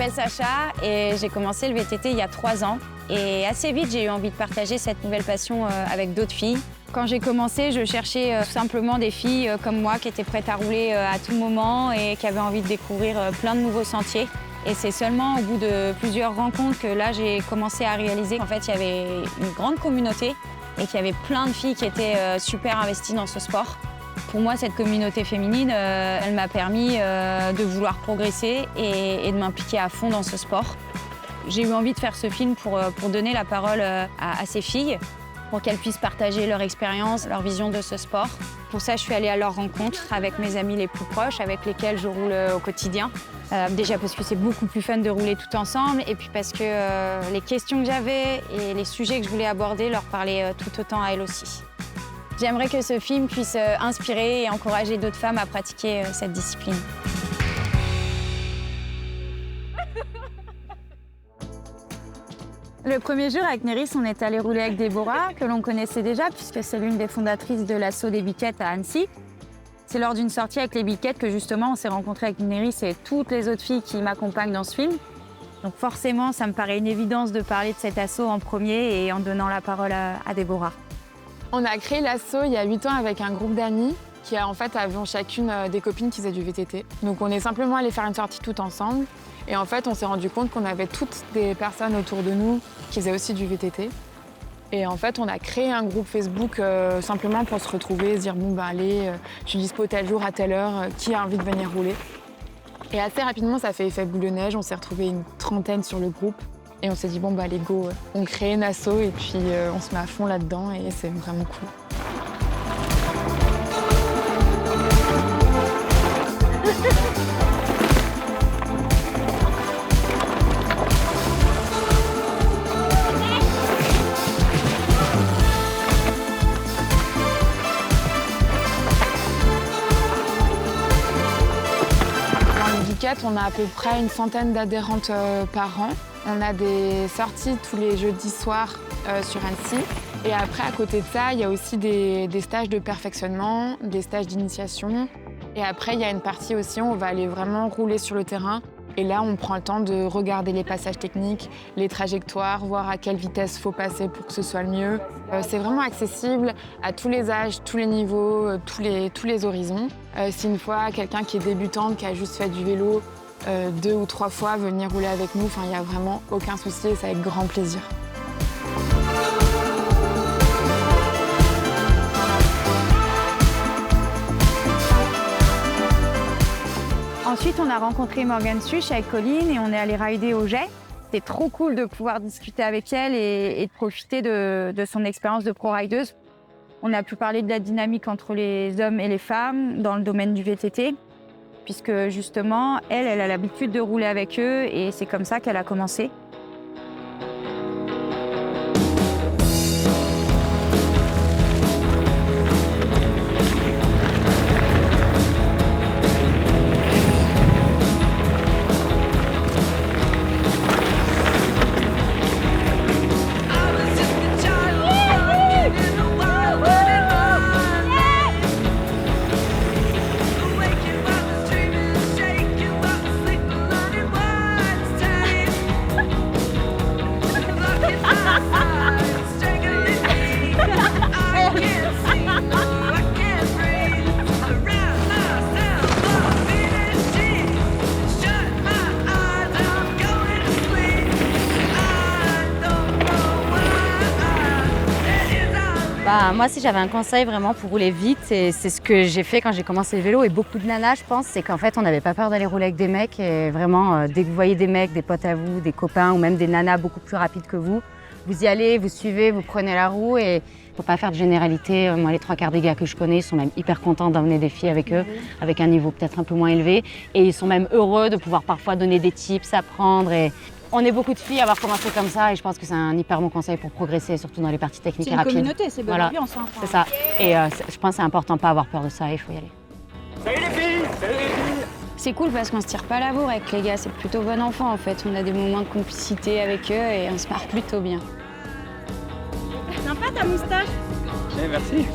m'appelle Sacha et j'ai commencé le VTT il y a 3 ans. Et assez vite, j'ai eu envie de partager cette nouvelle passion avec d'autres filles. Quand j'ai commencé, je cherchais tout simplement des filles comme moi qui étaient prêtes à rouler à tout moment et qui avaient envie de découvrir plein de nouveaux sentiers. Et c'est seulement au bout de plusieurs rencontres que là, j'ai commencé à réaliser qu'en fait, il y avait une grande communauté et qu'il y avait plein de filles qui étaient super investies dans ce sport. Pour moi, cette communauté féminine, elle m'a permis de vouloir progresser et de m'impliquer à fond dans ce sport. J'ai eu envie de faire ce film pour donner la parole à ces filles, pour qu'elles puissent partager leur expérience, leur vision de ce sport. Pour ça, je suis allée à leur rencontre avec mes amis les plus proches, avec lesquels je roule au quotidien. Déjà parce que c'est beaucoup plus fun de rouler tout ensemble, et puis parce que les questions que j'avais et les sujets que je voulais aborder leur parlaient tout autant à elles aussi. J'aimerais que ce film puisse inspirer et encourager d'autres femmes à pratiquer cette discipline. Le premier jour, avec Néris, on est allé rouler avec Déborah, que l'on connaissait déjà, puisque c'est l'une des fondatrices de l'assaut des Biquettes à Annecy. C'est lors d'une sortie avec les Biquettes que justement on s'est rencontrés avec Néris et toutes les autres filles qui m'accompagnent dans ce film. Donc forcément, ça me paraît une évidence de parler de cet assaut en premier et en donnant la parole à Déborah. On a créé l'assaut il y a 8 ans avec un groupe d'amis qui en fait avions chacune des copines qui faisaient du VTT. Donc on est simplement allé faire une sortie toutes ensemble. Et en fait, on s'est rendu compte qu'on avait toutes des personnes autour de nous qui faisaient aussi du VTT. Et en fait, on a créé un groupe Facebook simplement pour se retrouver et se dire bon bah allez, je suis dispo tel jour à telle heure, qui a envie de venir rouler? Et assez rapidement, ça fait effet boule de neige. On s'est retrouvés une trentaine sur le groupe et on s'est dit bon bah allez go, on crée une asso et puis on se met à fond là-dedans et c'est vraiment cool. On a à peu près une centaine d'adhérentes par an. On a des sorties tous les jeudis soirs sur Annecy. Et après, à côté de ça, il y a aussi des stages de perfectionnement, des stages d'initiation. Et après, il y a une partie aussi où on va aller vraiment rouler sur le terrain. Et là, on prend le temps de regarder les passages techniques, les trajectoires, voir à quelle vitesse il faut passer pour que ce soit le mieux. C'est vraiment accessible à tous les âges, tous les niveaux, tous les horizons. Si une fois quelqu'un qui est débutante, qui a juste fait du vélo 2 ou 3 fois, veut venir rouler avec nous, il n'y a vraiment aucun souci et c'est avec grand plaisir. Ensuite, on a rencontré Morgane Such avec Colline et on est allé rider au jet. C'était trop cool de pouvoir discuter avec elle et de profiter de son expérience de pro-rideuse. On a pu parler de la dynamique entre les hommes et les femmes dans le domaine du VTT, puisque justement, elle a l'habitude de rouler avec eux et c'est comme ça qu'elle a commencé. Moi, si j'avais un conseil vraiment pour rouler vite, et c'est ce que j'ai fait quand j'ai commencé le vélo, et beaucoup de nanas, je pense, c'est qu'en fait, on n'avait pas peur d'aller rouler avec des mecs. Et vraiment, dès que vous voyez des mecs, des potes à vous, des copains, ou même des nanas beaucoup plus rapides que vous y allez, vous suivez, vous prenez la roue. Et il ne faut pas faire de généralité. Moi, les 3/4 des gars que je connais, ils sont même hyper contents d'emmener des filles avec eux, avec un niveau peut-être un peu moins élevé. Et ils sont même heureux de pouvoir parfois donner des tips, apprendre. Et on est beaucoup de filles à avoir commencé comme ça et je pense que c'est un hyper bon conseil pour progresser, surtout dans les parties techniques et rapides. C'est une communauté, c'est bonne ambiance. Hein, c'est ça. Et je pense que c'est important de ne pas avoir peur de ça et il faut y aller. Salut les filles! Salut les filles! C'est cool parce qu'on se tire pas la bourre avec les gars, c'est plutôt bon enfant en fait. On a des moments de complicité avec eux et on se marre plutôt bien. Sympa ta moustache. Merci.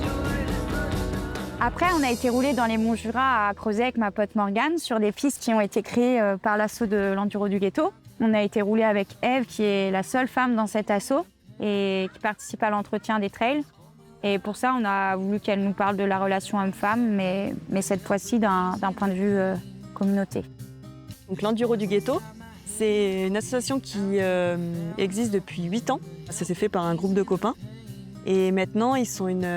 Après, on a été roulé dans les monts Jura à Crozet avec ma pote Morgane sur des pistes qui ont été créées par l'assaut de l'Enduro du Ghetto. On a été roulé avec Eve, qui est la seule femme dans cet assaut et qui participe à l'entretien des trails. Et pour ça, on a voulu qu'elle nous parle de la relation homme-femme, mais cette fois-ci d'un point de vue communauté. Donc l'Enduro du Ghetto, c'est une association qui existe depuis 8 ans. Ça s'est fait par un groupe de copains. Et maintenant, ils sont une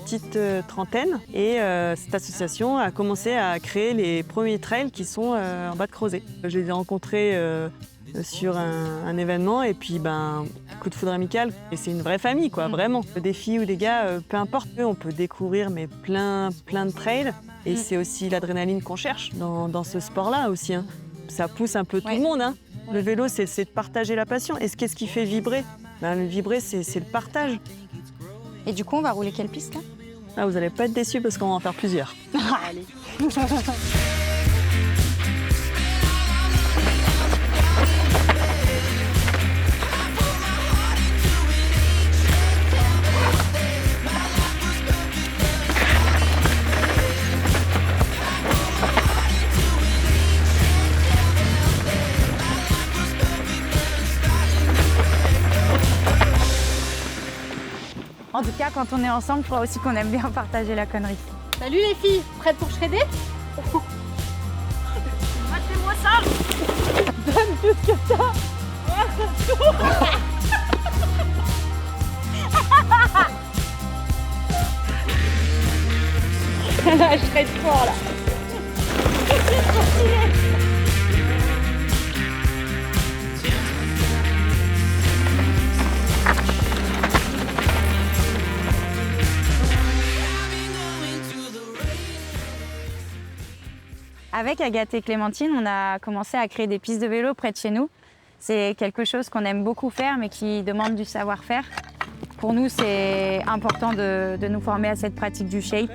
petite trentaine. Et cette association a commencé à créer les premiers trails qui sont en bas de Crozet. Je les ai rencontrés sur un événement et puis coup de foudre amical. Et c'est une vraie famille, quoi, vraiment. Des filles ou des gars, peu importe, on peut découvrir mais plein de trails. Et c'est aussi l'adrénaline qu'on cherche dans ce sport-là aussi. Hein. Ça pousse un peu tout le monde. Hein. Le vélo, c'est de partager la passion. Et qu'est-ce qui fait vibrer? Le vibrer, c'est le partage. Et du coup, on va rouler quelle piste là? Ah, vous n'allez pas être déçus parce qu'on va en faire plusieurs. Allez. En tout cas, quand on est ensemble, je crois aussi qu'on aime bien partager la connerie. Salut les filles, prêtes pour shredder? Fais-moi ça. Donne tout ce que t'as. Je shred fort là. C'est trop stylé. Avec Agathe et Clémentine, on a commencé à créer des pistes de vélo près de chez nous. C'est quelque chose qu'on aime beaucoup faire, mais qui demande du savoir-faire. Pour nous, c'est important de nous former à cette pratique du shape.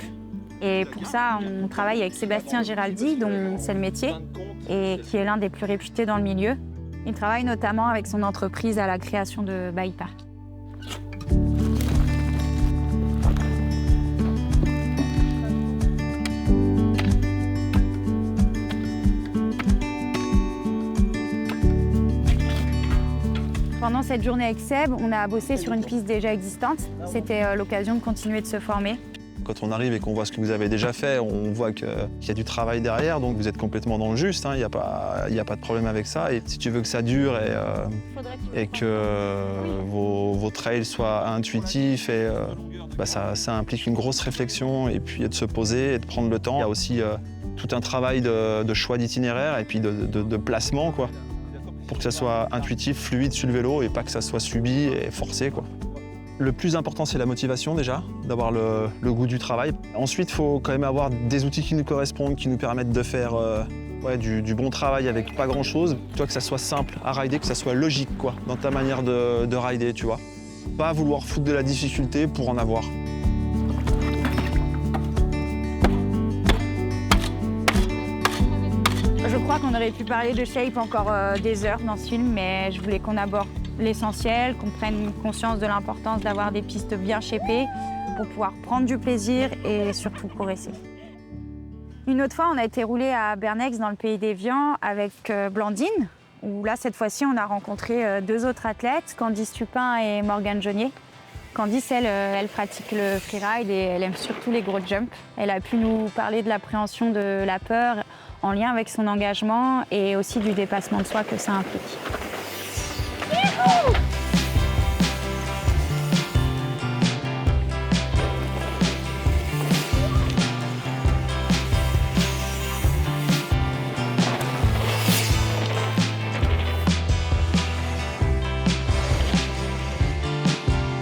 Et pour ça, on travaille avec Sébastien Giraldi, dont c'est le métier, et qui est l'un des plus réputés dans le milieu. Il travaille notamment avec son entreprise à la création de Bike Park. Pendant cette journée avec Seb, on a bossé sur une piste déjà existante. C'était l'occasion de continuer de se former. Quand on arrive et qu'on voit ce que vous avez déjà fait, on voit qu'il y a du travail derrière, donc vous êtes complètement dans le juste, il n'y a pas de problème avec ça. Et si tu veux que ça dure et que vos trails soient intuitifs, ça implique une grosse réflexion et puis de se poser et de prendre le temps. Il y a aussi tout un travail de choix d'itinéraire et puis de placement, quoi, pour que ça soit intuitif, fluide sur le vélo et pas que ça soit subi et forcé, quoi. Le plus important, c'est la motivation déjà, d'avoir le goût du travail. Ensuite, il faut quand même avoir des outils qui nous correspondent, qui nous permettent de faire du bon travail avec pas grand-chose. Toi, que ça soit simple à rider, que ça soit logique, quoi, dans ta manière de rider, tu vois. Pas vouloir foutre de la difficulté pour en avoir. Je crois qu'on aurait pu parler de shape encore des heures dans ce film, mais je voulais qu'on aborde l'essentiel, qu'on prenne conscience de l'importance d'avoir des pistes bien shapées pour pouvoir prendre du plaisir et surtout progresser. Une autre fois, on a été roulé à Bernex dans le pays d'Évian avec Blandine, où là, cette fois-ci, on a rencontré deux autres athlètes, Candice Tupin et Morgane Jonnier. Candice, elle pratique le freeride et elle aime surtout les gros jumps. Elle a pu nous parler de l'appréhension de la peur en lien avec son engagement et aussi du dépassement de soi que ça implique.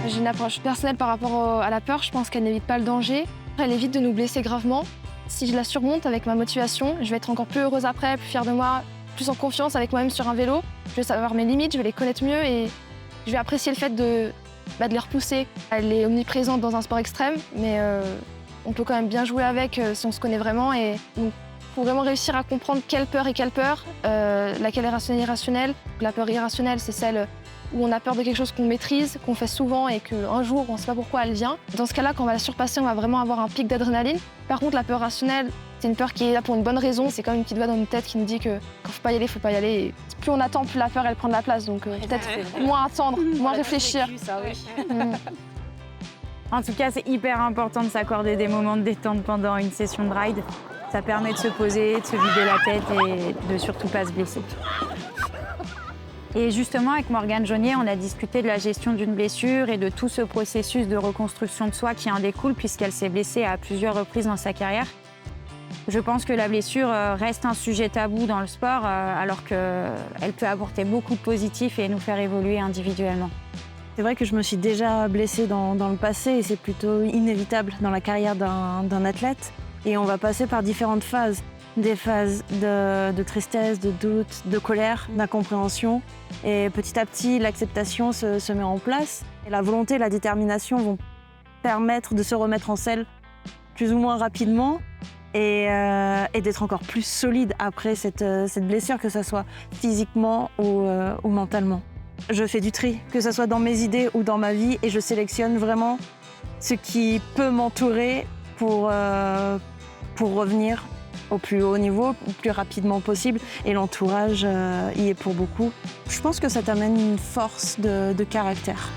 J'ai une approche personnelle par rapport à la peur. Je pense qu'elle n'évite pas le danger. Elle évite de nous blesser gravement. Si je la surmonte avec ma motivation, je vais être encore plus heureuse après, plus fière de moi, plus en confiance avec moi-même sur un vélo. Je vais savoir mes limites, je vais les connaître mieux et je vais apprécier le fait de les repousser. Elle est omniprésente dans un sport extrême, mais on peut quand même bien jouer avec si on se connaît vraiment. Et donc, pour vraiment réussir à comprendre quelle peur est quelle peur, laquelle est rationnelle et irrationnelle. La peur irrationnelle, c'est celle où on a peur de quelque chose qu'on maîtrise, qu'on fait souvent et qu'un jour, on ne sait pas pourquoi elle vient. Dans ce cas-là, quand on va la surpasser, on va vraiment avoir un pic d'adrénaline. Par contre, la peur rationnelle, c'est une peur qui est là pour une bonne raison. C'est comme une petite voix dans notre tête qui nous dit que quand faut pas y aller, faut pas y aller. Et plus on attend, plus la peur, elle prend de la place. Donc peut-être moins attendre, moins réfléchir. En tout cas, c'est hyper important de s'accorder des moments de détente pendant une session de ride. Ça permet de se poser, de se vider la tête et de surtout pas se blesser. Et justement, avec Morgane Jaunier, on a discuté de la gestion d'une blessure et de tout ce processus de reconstruction de soi qui en découle puisqu'elle s'est blessée à plusieurs reprises dans sa carrière. Je pense que la blessure reste un sujet tabou dans le sport alors qu'elle peut apporter beaucoup de positifs et nous faire évoluer individuellement. C'est vrai que je me suis déjà blessée dans le passé et c'est plutôt inévitable dans la carrière d'un athlète. Et on va passer par différentes phases. Des phases de tristesse, de doute, de colère, d'incompréhension. Et petit à petit, l'acceptation se met en place. Et la volonté et la détermination vont permettre de se remettre en selle plus ou moins rapidement et d'être encore plus solide après cette blessure, que ce soit physiquement ou mentalement. Je fais du tri, que ce soit dans mes idées ou dans ma vie, et je sélectionne vraiment ce qui peut m'entourer pour revenir au plus haut niveau, le plus rapidement possible. Et l'entourage y est pour beaucoup. Je pense que ça t'amène une force de caractère.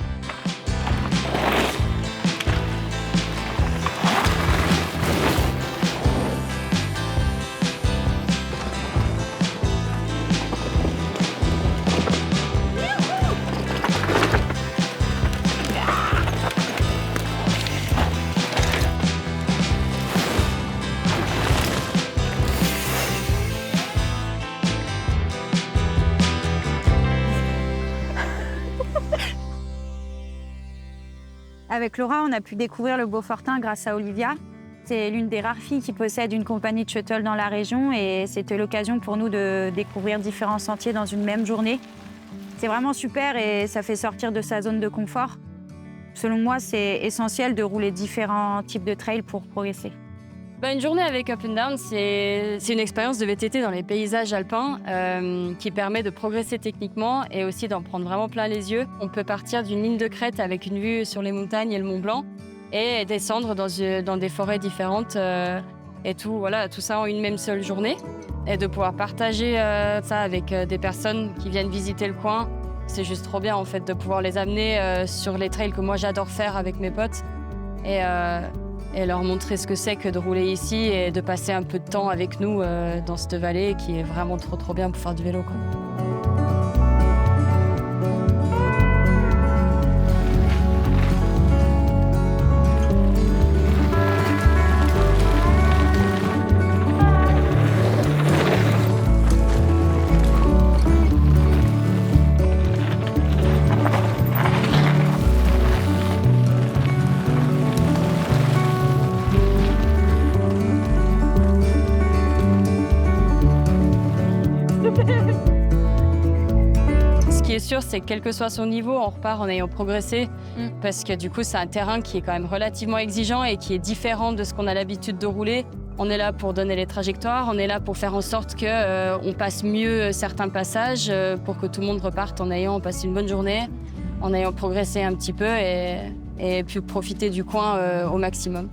Avec Laura, on a pu découvrir le Beaufortin grâce à Olivia. C'est l'une des rares filles qui possède une compagnie de shuttle dans la région et c'était l'occasion pour nous de découvrir différents sentiers dans une même journée. C'est vraiment super et ça fait sortir de sa zone de confort. Selon moi, c'est essentiel de rouler différents types de trails pour progresser. Une journée avec Up and Down, c'est une expérience de VTT dans les paysages alpins qui permet de progresser techniquement et aussi d'en prendre vraiment plein les yeux. On peut partir d'une ligne de crête avec une vue sur les montagnes et le Mont Blanc et descendre dans des forêts différentes et tout ça en une même seule journée. Et de pouvoir partager ça avec des personnes qui viennent visiter le coin, c'est juste trop bien en fait de pouvoir les amener sur les trails que moi j'adore faire avec mes potes et leur montrer ce que c'est que de rouler ici et de passer un peu de temps avec nous dans cette vallée qui est vraiment trop bien pour faire du vélo, quoi. Ce qui est sûr, c'est que quel que soit son niveau, on repart en ayant progressé parce que du coup, c'est un terrain qui est quand même relativement exigeant et qui est différent de ce qu'on a l'habitude de rouler. On est là pour donner les trajectoires, on est là pour faire en sorte qu'on passe mieux certains passages pour que tout le monde reparte en ayant passé une bonne journée, en ayant progressé un petit peu et pu profiter du coin au maximum.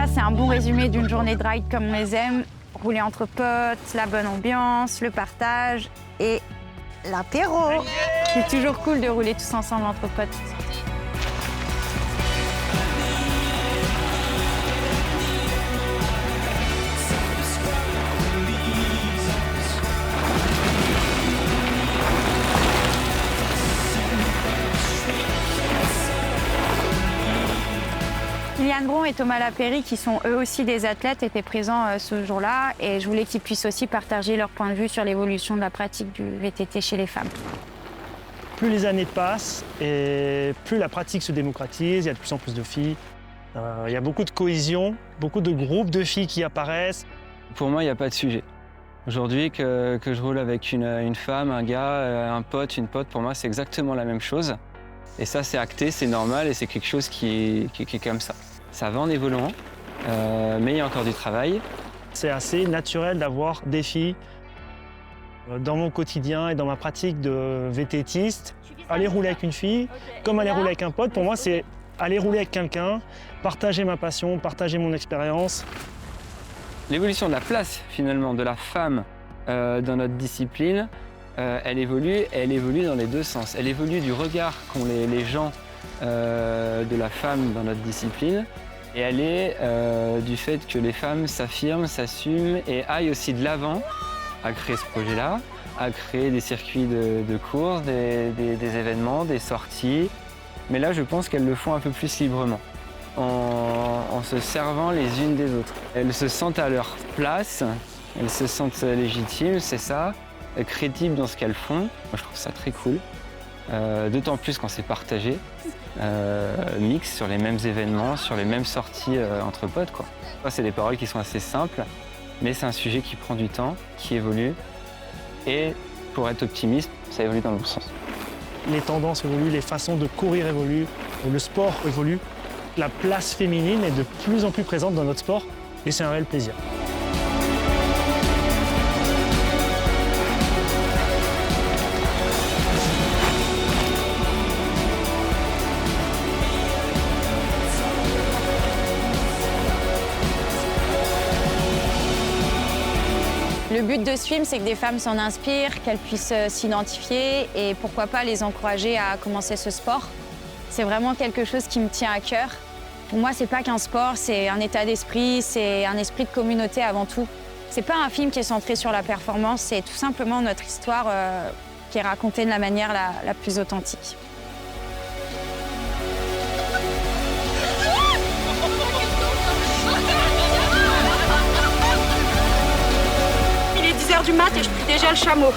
C'est un bon résumé d'une journée de ride comme on les aime. Rouler entre potes, la bonne ambiance, le partage et l'apéro. C'est toujours cool de rouler tous ensemble entre potes. Kylian Bron et Thomas Lapéry, qui sont eux aussi des athlètes, étaient présents ce jour-là et je voulais qu'ils puissent aussi partager leur point de vue sur l'évolution de la pratique du VTT chez les femmes. Plus les années passent et plus la pratique se démocratise, il y a de plus en plus de filles. Il y a beaucoup de cohésion, beaucoup de groupes de filles qui apparaissent. Pour moi, il n'y a pas de sujet. Aujourd'hui, que je roule avec une femme, un gars, un pote, une pote, pour moi, c'est exactement la même chose. Et ça, c'est acté, c'est normal et c'est quelque chose qui est comme ça. Ça va en évoluant, mais il y a encore du travail. C'est assez naturel d'avoir des filles dans mon quotidien et dans ma pratique de VTTiste. Aller rouler avec une fille, comme aller rouler avec un pote, pour moi, c'est aller rouler avec quelqu'un, partager ma passion, partager mon expérience. L'évolution de la place, finalement, de la femme dans notre discipline, elle évolue dans les deux sens. Elle évolue du regard qu'ont les gens de la femme dans notre discipline, et elle est du fait que les femmes s'affirment, s'assument et aillent aussi de l'avant à créer ce projet-là, à créer des circuits de courses, des événements, des sorties. Mais là, je pense qu'elles le font un peu plus librement, en se servant les unes des autres. Elles se sentent à leur place, elles se sentent légitimes, c'est ça, crédibles dans ce qu'elles font. Moi, je trouve ça très cool, d'autant plus quand c'est partagé, mix sur les mêmes événements, sur les mêmes sorties entre potes, quoi. C'est des paroles qui sont assez simples, mais c'est un sujet qui prend du temps, qui évolue, et pour être optimiste, ça évolue dans le bon sens. Les tendances évoluent, les façons de courir évoluent, le sport évolue. La place féminine est de plus en plus présente dans notre sport et c'est un réel plaisir. Le but de Swim, c'est que des femmes s'en inspirent, qu'elles puissent s'identifier et pourquoi pas les encourager à commencer ce sport. C'est vraiment quelque chose qui me tient à cœur. Pour moi, c'est pas qu'un sport, c'est un état d'esprit, c'est un esprit de communauté avant tout. C'est pas un film qui est centré sur la performance, c'est tout simplement notre histoire qui est racontée de la manière la plus authentique. Il est 10 h du mat et je prie déjà le chameau.